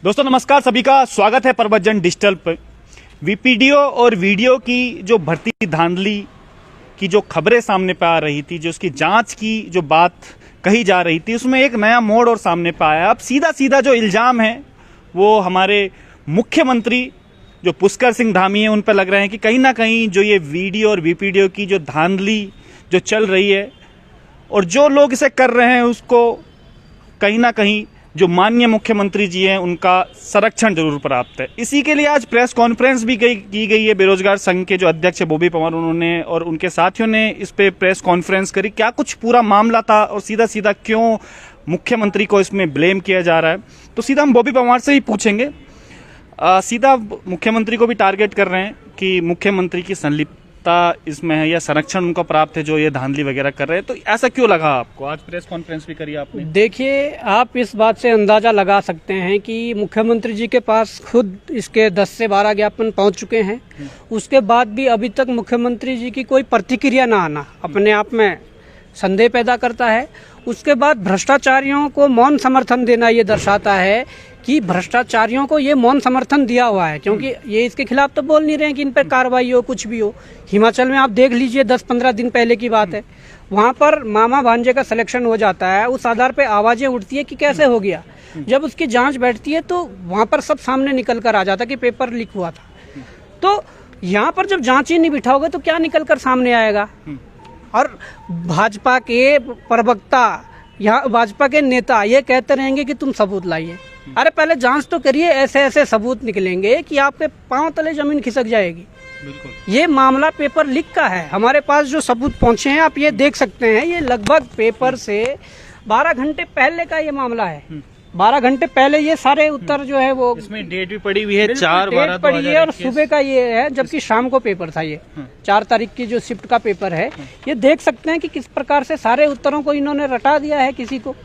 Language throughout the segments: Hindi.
दोस्तों नमस्कार, सभी का स्वागत है प्रवचन डिजिटल पर। वीपीडीओ और वीडियो की जो भर्ती धांधली की जो खबरें सामने पे आ रही थी, जो उसकी जांच की जो बात कही जा रही थी, उसमें एक नया मोड़ और सामने पे आया। अब सीधा सीधा जो इल्जाम है वो हमारे मुख्यमंत्री जो पुष्कर सिंह धामी है उन पर लग रहे हैं कि कहीं ना कहीं जो ये वीडियो और वीपीडीओ की जो धांधली जो चल रही है और जो लोग इसे कर रहे हैं उसको कहीं ना कहीं जो माननीय मुख्यमंत्री जी हैं उनका संरक्षण जरूर प्राप्त है। इसी के लिए आज प्रेस कॉन्फ्रेंस भी की गई है। बेरोजगार संघ के जो अध्यक्ष है बॉबी पवार, उन्होंने और उनके साथियों ने इस पे प्रेस कॉन्फ्रेंस करी। क्या कुछ पूरा मामला था और सीधा सीधा क्यों मुख्यमंत्री को इसमें ब्लेम किया जा रहा है, तो सीधा हम बॉबी पवार से ही पूछेंगे। सीधा मुख्यमंत्री को भी टारगेट कर रहे हैं कि मुख्यमंत्री की संलिप्तता इसमें है या संरक्षण उनको प्राप्त है जो ये धांधली वगैरह कर रहे हैं। तो ऐसा क्यों लगा आपको? आज प्रेस कॉन्फ्रेंस भी करी आपने। देखिए, आप इस बात से अंदाजा लगा सकते हैं कि मुख्यमंत्री जी के पास खुद इसके 10 से 12 ज्ञापन पहुंच चुके हैं। उसके बाद भी अभी तक मुख्यमंत्री जी की कोई प्रतिक्रिया ना आना अपने आप में संदेह पैदा करता है। उसके बाद भ्रष्टाचारियों को मौन समर्थन देना ये दर्शाता है कि भ्रष्टाचारियों को ये मौन समर्थन दिया हुआ है, क्योंकि ये इसके खिलाफ तो बोल नहीं रहे हैं कि इन पर कार्रवाई हो, कुछ भी हो। हिमाचल में आप देख लीजिए, 10-15 दिन पहले की बात है, वहाँ पर मामा भांजे का सिलेक्शन हो जाता है। उस आधार पे आवाजें उठती है कि कैसे हो गया। जब उसकी जांच बैठती है तो वहाँ पर सब सामने निकल कर आ जाता है कि पेपर लीक हुआ था। तो यहाँ पर जब जांच ही नहीं बिठाओगे तो क्या निकल कर सामने आएगा। और भाजपा के प्रवक्ता, यहाँ भाजपा के नेता ये कहते रहेंगे कि तुम सबूत लाइए। अरे पहले जांच तो करिए, ऐसे ऐसे सबूत निकलेंगे कि आपके पांव तले जमीन खिसक जाएगी। बिल्कुल। ये मामला पेपर लीक का है। हमारे पास जो सबूत पहुंचे हैं आप ये देख सकते हैं। ये लगभग पेपर से 12 घंटे पहले का ये मामला है। 12 घंटे पहले ये सारे उत्तर जो है वो इसमें डेट भी पड़ी हुई है, 4/12 पड़ी है और सुबह का ये है, जबकि शाम को पेपर था। ये 4 तारीख की जो शिफ्ट का पेपर है, ये देख सकते हैं कि किस प्रकार से सारे उत्तरों को इन्होंने रटा दिया है किसी को।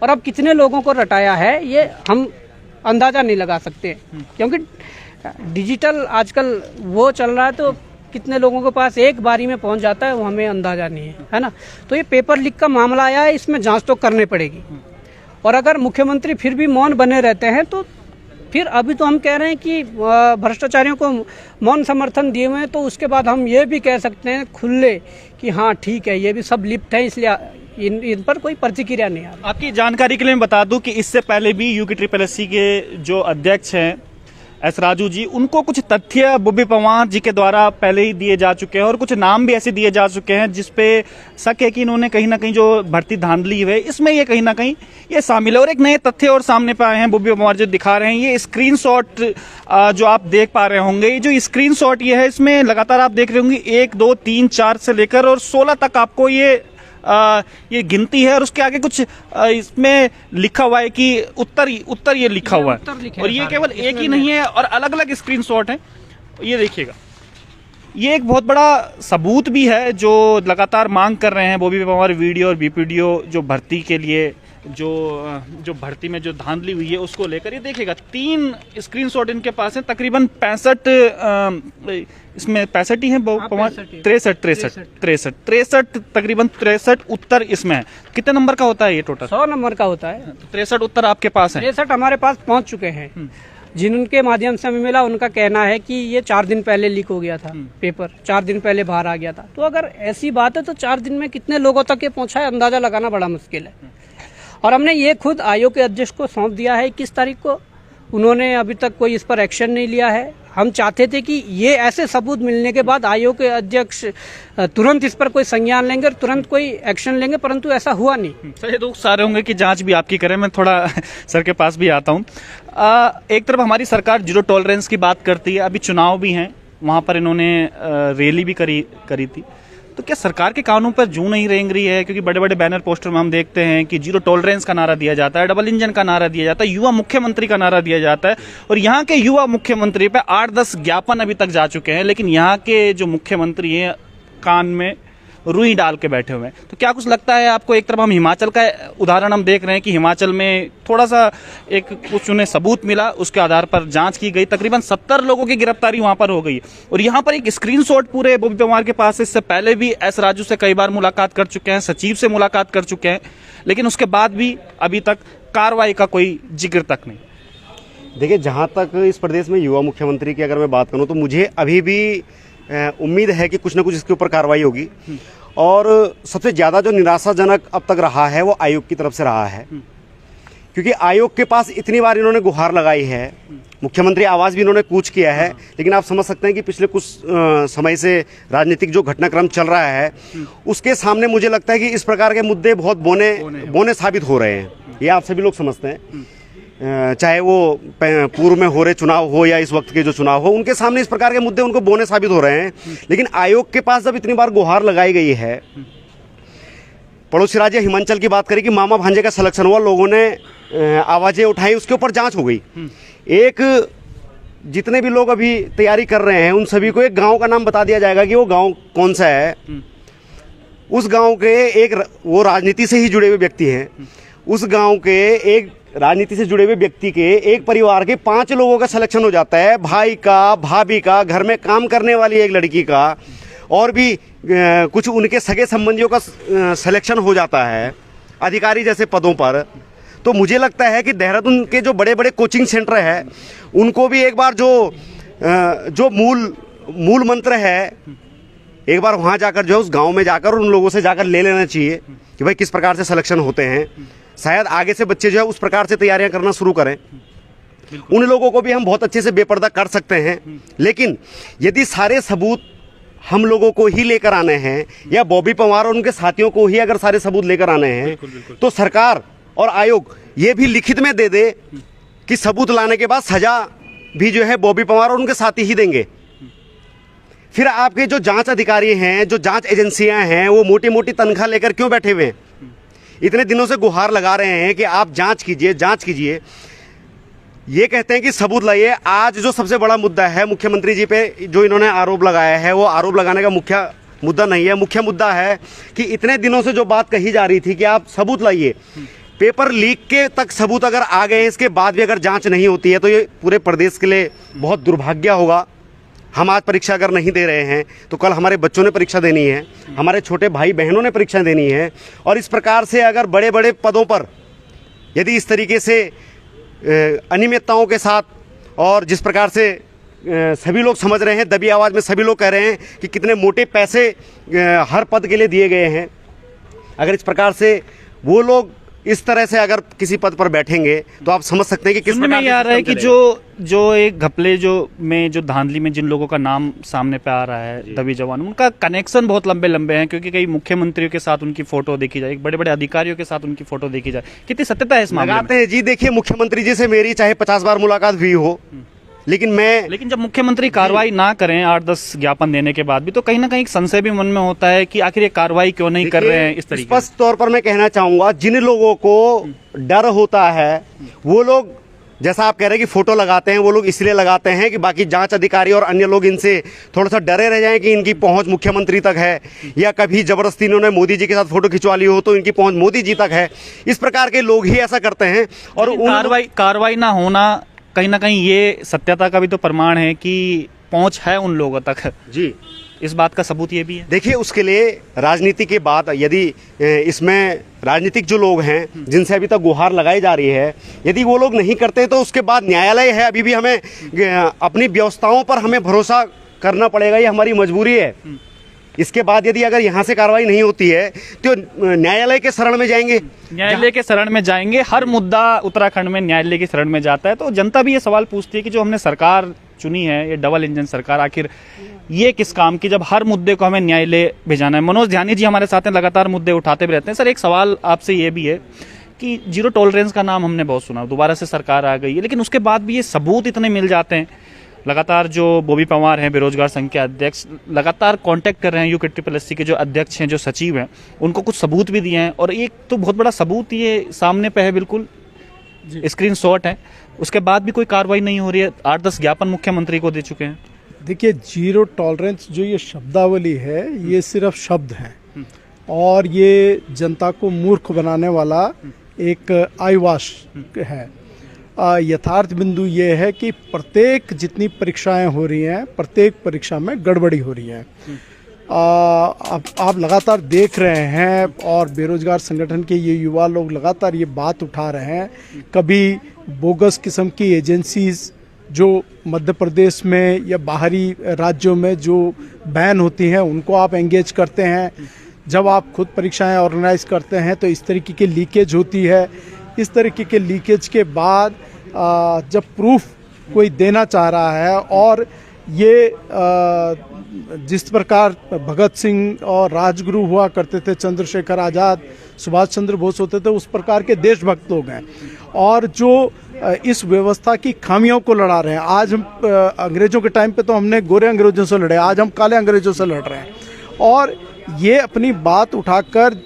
और अब कितने लोगों को रटाया है ये हम अंदाजा नहीं लगा सकते, क्योंकि डिजिटल आजकल वो चल रहा है। तो कितने लोगों के पास एक बारी में पहुंच जाता है वो हमें अंदाजा नहीं है ना। तो ये पेपर लीक का मामला आया है, इसमें जांच तो करनी पड़ेगी। और अगर मुख्यमंत्री फिर भी मौन बने रहते हैं तो फिर अभी तो हम कह रहे हैं कि भ्रष्टाचारियों को मौन समर्थन दिए हुए हैं, तो उसके बाद हम ये भी कह सकते हैं खुले कि हाँ ठीक है, ये भी सब लिप्त है, इसलिए इन पर कोई प्रतिक्रिया नहीं आ रही। आपकी जानकारी के लिए मैं बता दूं कि इससे पहले भी UPSSC के जो अध्यक्ष हैं एस राजू जी, उनको कुछ तथ्य बॉबी पवार जी के द्वारा पहले ही दिए जा चुके हैं और कुछ नाम भी ऐसे दिए जा चुके हैं जिसपे शक है कि इन्होंने कहीं ना कहीं जो भर्ती धांधली है इसमें ये कहीं ना कहीं ये शामिल है। और एक नए तथ्य और सामने पे आए हैं, बॉबी पवार जो दिखा रहे हैं, ये स्क्रीनशॉट जो आप देख पा रहे होंगे। ये जो स्क्रीनशॉट ये है, इसमें लगातार आप देख रहे होंगे 1, 2, 3, 4 से लेकर और 16 तक आपको ये गिनती है। और उसके आगे कुछ इसमें लिखा हुआ है कि उत्तर ये लिखा हुआ है। और ये केवल एक ही नहीं है और अलग अलग स्क्रीनशॉट हैं। ये देखिएगा, ये एक बहुत बड़ा सबूत भी है जो लगातार मांग कर रहे हैं बॉबी पवार। वीडियो और वीपीडीओ जो भर्ती के लिए जो भर्ती में जो धांधली हुई है उसको लेकर ये देखिएगा, 3 स्क्रीनशॉट इनके पास है। तकरीबन 65 इसमें 65 ही है पवार, 63 तकरीबन 63 उत्तर इसमें है। कितने नंबर का होता है ये टोटल? 100 नंबर का होता है। 63 उत्तर आपके पास है। 63 हमारे पास पहुंच चुके हैं। जिनके माध्यम से हमें मिला उनका कहना है कि ये 4 दिन पहले लीक हो गया था पेपर, 4 दिन पहले बाहर आ गया था। तो अगर ऐसी बात है तो 4 दिन में कितने लोगों तक ये पहुंचा है अंदाजा लगाना बड़ा मुश्किल है। और हमने ये खुद आयोग के अध्यक्ष को सौंप दिया है 21 तारीख को। उन्होंने अभी तक कोई इस पर एक्शन नहीं लिया है। हम चाहते थे कि ये ऐसे सबूत मिलने के बाद आयोग के अध्यक्ष तुरंत इस पर कोई संज्ञान लेंगे और तुरंत कोई एक्शन लेंगे, परंतु ऐसा हुआ नहीं। सर ये लोग सारे होंगे कि जांच भी आपकी करें। मैं थोड़ा सर के पास भी आता हूँ। एक तरफ हमारी सरकार जीरो टॉलरेंस की बात करती है, अभी चुनाव भी हैं, वहाँ पर इन्होंने रैली भी करी थी। तो क्या सरकार के कानून पर जूं नहीं रेंग रही है? क्योंकि बड़े बड़े बैनर पोस्टर में हम देखते हैं कि जीरो टॉलरेंस का नारा दिया जाता है, डबल इंजन का नारा दिया जाता है, युवा मुख्यमंत्री का नारा दिया जाता है। और यहाँ के युवा मुख्यमंत्री पे 8-10 ज्ञापन अभी तक जा चुके हैं, लेकिन यहाँ के जो मुख्यमंत्री हैं कान में रुई डाल के बैठे हुए हैं। तो क्या कुछ लगता है आपको? एक तरफ हम हिमाचल का उदाहरण हम देख रहे हैं कि हिमाचल में थोड़ा सा एक कुछ उन्हें सबूत मिला, उसके आधार पर जांच की गई, तकरीबन 70 लोगों की गिरफ्तारी वहां पर हो गई। और यहाँ पर एक स्क्रीनशॉट पूरे बॉबी पवार के पास, इससे पहले भी एस राजू से कई बार मुलाकात कर चुके हैं, सचिव से मुलाकात कर चुके हैं, लेकिन उसके बाद भी अभी तक कार्रवाई का कोई जिक्र तक नहीं। देखिए, जहाँ तक इस प्रदेश में युवा मुख्यमंत्री की अगर मैं बात करूँ तो मुझे अभी भी उम्मीद है कि कुछ ना कुछ इसके ऊपर कार्रवाई होगी। और सबसे ज़्यादा जो निराशाजनक अब तक रहा है वो आयोग की तरफ से रहा है, क्योंकि आयोग के पास इतनी बार इन्होंने गुहार लगाई है, मुख्यमंत्री आवास भी इन्होंने कूच किया है, लेकिन आप समझ सकते हैं कि पिछले कुछ समय से राजनीतिक जो घटनाक्रम चल रहा है उसके सामने मुझे लगता है कि इस प्रकार के मुद्दे बहुत बोने साबित हो रहे हैं। ये आप सभी लोग समझते हैं, चाहे वो पूर्व में हो रहे चुनाव हो या इस वक्त के जो चुनाव हो, उनके सामने इस प्रकार के मुद्दे उनको बोने साबित हो रहे हैं। लेकिन आयोग के पास जब इतनी बार गुहार लगाई गई है, पड़ोसी राज्य हिमाचल की बात करें कि मामा भांजे का सिलेक्शन हुआ, लोगों ने आवाजें उठाई, उसके ऊपर जांच हो गई। एक जितने भी लोग अभी तैयारी कर रहे हैं उन सभी को एक गांव का नाम बता दिया जाएगा कि वो गांव कौन सा है। उस गांव के एक वो राजनीति से ही जुड़े हुए व्यक्ति हैं, उस गांव के एक राजनीति से जुड़े हुए व्यक्ति के एक परिवार के 5 लोगों का सिलेक्शन हो जाता है, भाई का, भाभी का, घर में काम करने वाली एक लड़की का, और भी कुछ उनके सगे संबंधियों का सिलेक्शन हो जाता है अधिकारी जैसे पदों पर। तो मुझे लगता है कि देहरादून के जो बड़े बड़े कोचिंग सेंटर है उनको भी एक बार जो मूल मंत्र है, एक बार वहाँ जाकर जो है उस गांव में जाकर उन लोगों से जाकर ले लेना चाहिए कि भाई किस प्रकार से सिलेक्शन होते हैं। शायद आगे से बच्चे जो है उस प्रकार से तैयारियां करना शुरू करें। उन लोगों को भी हम बहुत अच्छे से बेपर्दा कर सकते हैं, लेकिन यदि सारे सबूत हम लोगों को ही लेकर आने हैं या बॉबी पवार और उनके साथियों को ही अगर सारे सबूत लेकर आने हैं, तो सरकार और आयोग ये भी लिखित में दे दे कि सबूत लाने के बाद सजा भी जो है बॉबी पवार और उनके साथी ही देंगे। फिर आपके जो जांच अधिकारी हैं, जो जांच एजेंसियां हैं, वो मोटी मोटी तनख्वाह लेकर क्यों बैठे हुए हैं? इतने दिनों से गुहार लगा रहे हैं कि आप जांच कीजिए। ये कहते हैं कि सबूत लाइए। आज जो सबसे बड़ा मुद्दा है मुख्यमंत्री जी पे जो इन्होंने आरोप लगाया है, वो आरोप लगाने का मुख्य मुद्दा नहीं है। मुख्य मुद्दा है कि इतने दिनों से जो बात कही जा रही थी कि आप सबूत लाइए, पेपर लीक के तक सबूत अगर आ गए, इसके बाद भी अगर जांच नहीं होती है तो ये पूरे प्रदेश के लिए बहुत दुर्भाग्य होगा। हम आज परीक्षा अगर नहीं दे रहे हैं तो कल हमारे बच्चों ने परीक्षा देनी है, हमारे छोटे भाई बहनों ने परीक्षा देनी है। और इस प्रकार से अगर बड़े बड़े पदों पर यदि इस तरीके से अनियमितताओं के साथ, और जिस प्रकार से सभी लोग समझ रहे हैं, दबी आवाज़ में सभी लोग कह रहे हैं कि कितने मोटे पैसे हर पद के लिए दिए गए हैं, अगर इस प्रकार से वो लोग इस तरह से अगर किसी पद पर बैठेंगे तो आप समझ सकते हैं कि किस प्रकार में आ रहा है कि जो एक घपले जो धांधली में जिन लोगों का नाम सामने पे आ रहा है, दबी जवान, उनका कनेक्शन बहुत लंबे लंबे हैं, क्योंकि कई मुख्यमंत्रियों के साथ उनकी फोटो देखी जाए, बड़े बड़े अधिकारियों के साथ उनकी फोटो देखी जाए। कितनी सत्यता है इस मामले में? जी देखिए, मुख्यमंत्री जी से मेरी चाहे 50 बार मुलाकात हुई हो, लेकिन जब मुख्यमंत्री कार्रवाई ना करें 8-10 ज्ञापन देने के बाद भी, तो कहीं ना कहीं संशय भी मन में होता है कि आखिर ये कार्रवाई क्यों नहीं कर रहे हैं इस तरीके। स्पष्ट तौर पर मैं कहना चाहूंगा, जिन लोगों को डर होता है वो लोग, जैसा आप कह रहे हैं कि फोटो लगाते हैं, वो लोग इसलिए लगाते हैं कि बाकी जांच अधिकारी और अन्य लोग इनसे थोड़ा सा डरे रह जाएं कि इनकी पहुंच मुख्यमंत्री तक है, या कभी जबरदस्ती इन्होंने मोदी जी के साथ फोटो खिंचवा ली हो तो इनकी पहुंच मोदी जी तक है। इस प्रकार के लोग ही ऐसा करते हैं। और कार्रवाई ना होना कहीं ना कहीं ये सत्यता का भी तो प्रमाण है कि पहुंच है उन लोगों तक। जी, इस बात का सबूत ये भी है। देखिए, उसके लिए राजनीति के बाद यदि इसमें राजनीतिक जो लोग हैं जिनसे अभी तक गुहार लगाई जा रही है, यदि वो लोग नहीं करते तो उसके बाद न्यायालय है। अभी भी हमें अपनी व्यवस्थाओं पर हमें भरोसा करना पड़ेगा, ये हमारी मजबूरी है। इसके बाद यदि अगर यहाँ से कार्रवाई नहीं होती है तो न्यायालय के शरण में जाएंगे। न्यायालय के शरण में जाएंगे। हर मुद्दा उत्तराखंड में न्यायालय की शरण में जाता है। तो जनता भी ये सवाल पूछती है कि जो हमने सरकार चुनी है, ये डबल इंजन सरकार, आखिर ये किस काम की, जब हर मुद्दे को हमें न्यायालय भेजाना है। मनोज ध्यानी जी हमारे साथ हैं, लगातार मुद्दे उठाते भी रहते हैं। सर, एक सवाल आपसे ये भी है कि जीरो टॉलरेंस का नाम हमने बहुत सुना, दोबारा से सरकार आ गई है, लेकिन उसके बाद भी ये सबूत इतने मिल जाते हैं। लगातार जो बॉबी पवार हैं, बेरोजगार संघ के अध्यक्ष, लगातार कांटेक्ट कर रहे हैं UKSSC के जो अध्यक्ष हैं, जो सचिव हैं, उनको कुछ सबूत भी दिए हैं। और एक तो बहुत बड़ा सबूत ये सामने पे है, बिल्कुल स्क्रीनशॉट है, उसके बाद भी कोई कार्रवाई नहीं हो रही है। 8-10 ज्ञापन मुख्यमंत्री को दे चुके हैं। देखिए, जीरो टॉलरेंस जो ये शब्दावली है, ये सिर्फ शब्द है और ये जनता को मूर्ख बनाने वाला एक आईवाश है। यथार्थ बिंदु ये है कि प्रत्येक जितनी परीक्षाएं हो रही हैं, प्रत्येक परीक्षा में गड़बड़ी हो रही है। आप लगातार देख रहे हैं और बेरोजगार संगठन के ये युवा लोग लगातार ये बात उठा रहे हैं। कभी बोगस किस्म की एजेंसीज जो मध्य प्रदेश में या बाहरी राज्यों में जो बैन होती हैं उनको आप एंगेज करते हैं। जब आप खुद परीक्षाएं ऑर्गेनाइज करते हैं तो इस तरीके की लीकेज होती है। इस तरीके के लीकेज के बाद जब प्रूफ कोई देना चाह रहा है और ये जिस प्रकार भगत सिंह और राजगुरु हुआ करते थे, चंद्रशेखर आज़ाद, सुभाष चंद्र बोस होते थे, उस प्रकार के देशभक्त लोग हैं और जो इस व्यवस्था की खामियों को लड़ा रहे हैं। आज हम अंग्रेजों के टाइम पे तो हमने गोरे अंग्रेजों से लड़े, आज हम काले अंग्रेजों से लड़ रहे हैं और ये अपनी बात उठाकर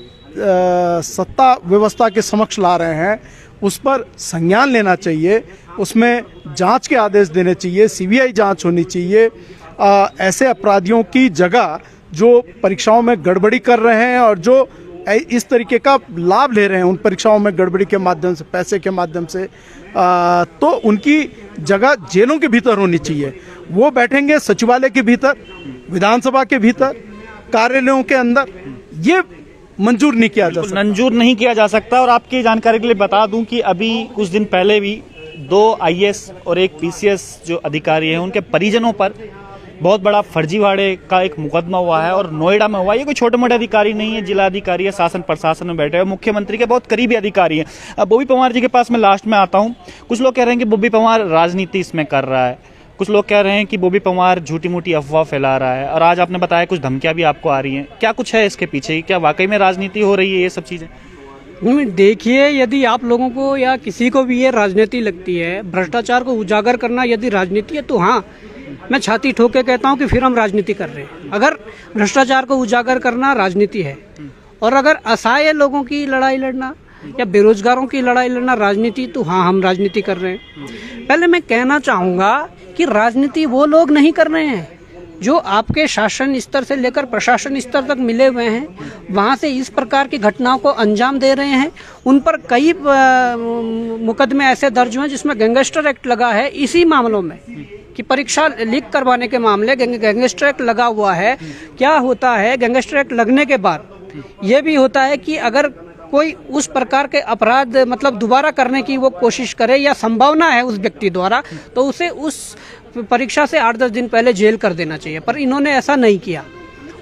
सत्ता व्यवस्था के समक्ष ला रहे हैं। उस पर संज्ञान लेना चाहिए, उसमें जांच के आदेश देने चाहिए, सीबीआई जांच होनी चाहिए। ऐसे अपराधियों की जगह जो परीक्षाओं में गड़बड़ी कर रहे हैं और जो इस तरीके का लाभ ले रहे हैं उन परीक्षाओं में गड़बड़ी के माध्यम से, पैसे के माध्यम से, तो उनकी जगह जेलों के भीतर होनी चाहिए। वो बैठेंगे सचिवालय के भीतर, विधानसभा के भीतर, कार्यालयों के अंदर। ये मंजूर नहीं किया जा सकता, मंजूर नहीं किया जा सकता। और आपकी जानकारी के लिए बता दूं कि अभी कुछ दिन पहले भी 2 आईएएस और एक पीसीएस जो अधिकारी हैं उनके परिजनों पर बहुत बड़ा फर्जीवाड़े का एक मुकदमा हुआ है और नोएडा में हुआ। ये कोई छोटे मोटे अधिकारी नहीं है, जिला अधिकारी है, शासन प्रशासन में बैठे हैं, मुख्यमंत्री के बहुत करीबी अधिकारी हैं। अब बॉबी पवार जी के पास मैं लास्ट में आता हूँ। कुछ लोग कह रहे हैं कि बॉबी पवार राजनीति इसमें कर रहा है, कुछ लोग कह रहे हैं कि बॉबी पवार झूठी मूठी अफवाह फैला रहा है और आज आपने बताया कुछ धमकियां भी आपको आ रही हैं। क्या कुछ है इसके पीछे? क्या वाकई में राजनीति हो रही है ये सब चीजें? देखिए, यदि आप लोगों को या किसी को भी ये राजनीति लगती है, भ्रष्टाचार को उजागर करना यदि राजनीति है, तो हाँ, मैं छाती ठोक के कहता हूँ कि फिर हम राजनीति कर रहे हैं। अगर भ्रष्टाचार को उजागर करना राजनीति है और अगर असहाय लोगों की लड़ाई लड़ना या बेरोजगारों की लड़ाई लड़ना राजनीति, तो हाँ, हम राजनीति कर रहे हैं। पहले मैं कहना चाहूँगा कि राजनीति वो लोग नहीं कर रहे हैं जो आपके शासन स्तर से लेकर प्रशासन स्तर तक मिले हुए हैं, वहाँ से इस प्रकार की घटनाओं को अंजाम दे रहे हैं। उन पर कई मुकदमे ऐसे दर्ज हुए जिसमें गैंगस्टर एक्ट लगा है इसी मामलों में कि परीक्षा लीक करवाने के मामले गैंगस्टर एक्ट लगा हुआ है। क्या होता है, गैंगस्टर एक्ट लगने के बाद ये भी होता है कि अगर कोई उस प्रकार के अपराध मतलब दोबारा करने की वो कोशिश करे या संभावना है उस व्यक्ति द्वारा, तो उसे उस परीक्षा से 8-10 दिन पहले जेल कर देना चाहिए। पर इन्होंने ऐसा नहीं किया।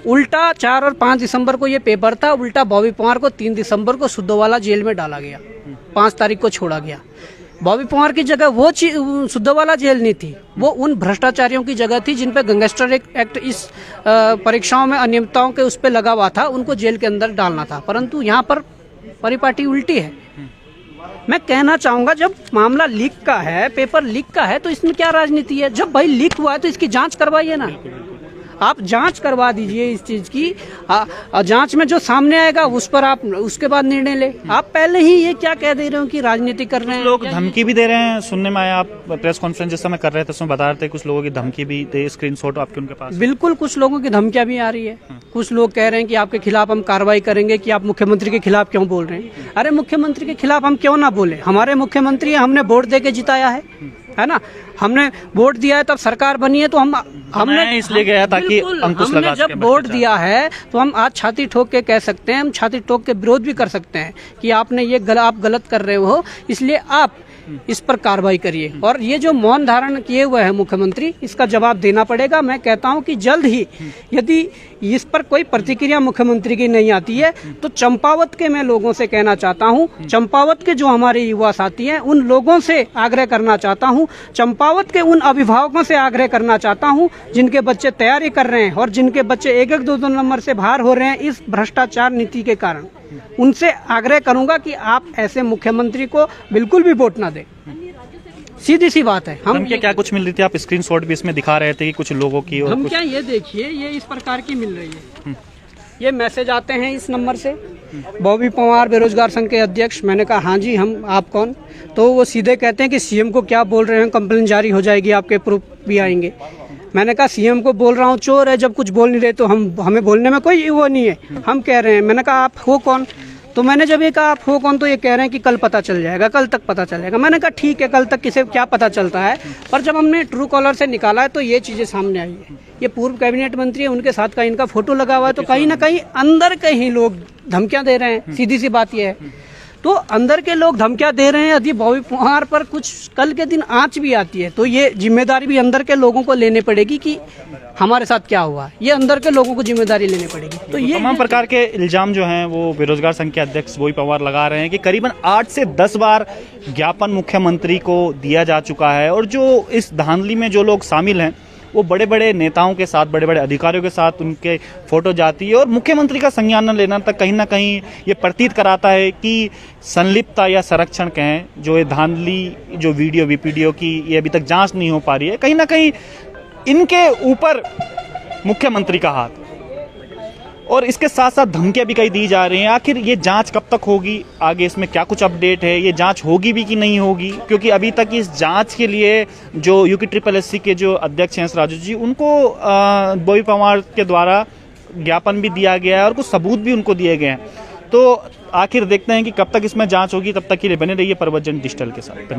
उल्टा 4 और 5 दिसंबर को ये पेपर था, उल्टा बॉबी पवार को 3 दिसंबर को सुद्धवाला जेल में डाला गया, 5 तारीख को छोड़ा गया। बॉबी पवार की जगह वो सुद्धवाला जेल नहीं थी, वो उन भ्रष्टाचारियों की जगह थी जिन पे गैंगस्टर एक्ट इस परीक्षाओं में अनियमितताओं के उस पे लगा हुआ था, उनको जेल के अंदर डालना था। परंतु यहाँ पर परिपाटी उल्टी है। मैं कहना चाहूंगा, जब मामला लीक का है, पेपर लीक का है, तो इसमें क्या राजनीति है? जब भाई लीक हुआ है तो इसकी जांच करवाइए ना, आप जांच करवा दीजिए इस चीज की। जांच में जो सामने आएगा उस पर आप उसके बाद निर्णय ले। आप पहले ही ये क्या कह दे रहे हो कि राजनीति कर रहे हैं। लोग धमकी भी दे रहे हैं, सुनने में आया। आप प्रेस कॉन्फ्रेंस जिस समय कर रहे थे उसमें बता रहे थे कुछ लोगों की धमकी भी थे, स्क्रीनशॉट आपके उनके पास? बिल्कुल, कुछ लोगों की धमकियां भी आ रही है। कुछ लोग कह रहे हैं कि आपके खिलाफ हम कार्रवाई करेंगे, कि आप मुख्यमंत्री के खिलाफ क्यों बोल रहे हैं। अरे मुख्यमंत्री के खिलाफ हम क्यों ना बोले, हमारे मुख्यमंत्री हमने वोट दे के जिताया है ना, हमने वोट दिया है तब सरकार बनी है, तो हमने इसलिए गया ताकि अंकुश लगा सके। जब वोट दिया है तो हम आज छाती ठोक के कह सकते हैं, हम छाती ठोक के विरोध भी कर सकते हैं कि आपने ये आप गलत कर रहे हो, इसलिए आप इस पर कार्रवाई करिए। और ये जो मौन धारण किए हुए हैं मुख्यमंत्री, इसका जवाब देना पड़ेगा। मैं कहता हूं कि जल्द ही यदि इस पर कोई प्रतिक्रिया मुख्यमंत्री की नहीं आती है तो चंपावत के मैं लोगों से कहना चाहता हूं, चंपावत के जो हमारे युवा साथी हैं उन लोगों से आग्रह करना चाहता हूं, चंपावत के उन अभिभावकों से आग्रह करना चाहता हूं जिनके बच्चे तैयारी कर रहे हैं और जिनके बच्चे 1-1, 2-2 नंबर से बाहर हो रहे हैं इस भ्रष्टाचार नीति के कारण, उनसे आग्रह करूंगा कि आप ऐसे मुख्यमंत्री को बिल्कुल भी वोट ना दें। सीधी सी बात है। हम क्या कुछ मिल रही थी? आप स्क्रीनशॉट भी इसमें दिखा रहे थे कि कुछ लोगों की, और हम क्या, ये देखिए, ये इस प्रकार की मिल रही है। ये मैसेज आते हैं इस नंबर से, बॉबी पवार बेरोजगार संघ के अध्यक्ष। मैंने कहा हाँ जी, हम, आप कौन? तो वो सीधे कहते हैं कि सीएम को क्या बोल रहे हैं, कंप्लेन जारी हो जाएगी, आपके प्रूफ भी आएंगे। मैंने कहा सीएम को बोल रहा हूँ चोर है, जब कुछ बोल नहीं रहे तो हमें बोलने में कोई वो नहीं है, हम कह रहे हैं। मैंने कहा आप हो कौन? तो मैंने जब ये कहा आप हो कौन, तो ये कह रहे हैं कि कल पता चल जाएगा, कल तक पता चलेगा। मैंने कहा ठीक है, कल तक किसे क्या पता चलता है। पर जब हमने ट्रू कॉलर से निकाला है तो ये चीजें सामने आई है। ये पूर्व कैबिनेट मंत्री है, उनके साथ का इनका फोटो लगा हुआ है, तो कहीं ना कहीं अंदर के ही लोग धमकियां दे रहे हैं। सीधी सी बात ये है। तो अंदर के लोग धमकियां दे रहे हैं। यदि बॉबी पवार पर कुछ कल के दिन आंच भी आती है तो ये जिम्मेदारी भी अंदर के लोगों को लेनी पड़ेगी कि हमारे साथ क्या हुआ, ये अंदर के लोगों को जिम्मेदारी लेनी पड़ेगी। तो ये तमाम प्रकार के इल्जाम जो हैं वो बेरोजगार संघ के अध्यक्ष बॉबी पवार लगा रहे हैं कि करीबन 8 से 10 बार ज्ञापन मुख्यमंत्री को दिया जा चुका है और जो इस धांधली में जो लोग शामिल हैं वो बड़े बड़े नेताओं के साथ, बड़े बड़े अधिकारियों के साथ उनके फोटो जाती है और मुख्यमंत्री का संज्ञान लेना तक कहीं ना कहीं ये प्रतीत कराता है कि संलिप्तता या संरक्षण कहें जो ये धांधली जो वीडियो वीपीडीओ की ये अभी तक जांच नहीं हो पा रही है, कहीं ना कहीं इनके ऊपर मुख्यमंत्री का हाथ और इसके साथ साथ धमकियां भी कई दी जा रही हैं। आखिर ये जांच कब तक होगी, आगे इसमें क्या कुछ अपडेट है, ये जांच होगी भी कि नहीं होगी, क्योंकि अभी तक इस जांच के लिए जो यूपीएससी के जो अध्यक्ष हैं राजू जी, उनको बॉबी पवार के द्वारा ज्ञापन भी दिया गया है और कुछ सबूत भी उनको दिए गए हैं। तो आखिर देखते हैं कि कब तक इसमें जांच होगी। तब तक के लिए बने रहिए प्रवचन डिजिटल के साथ।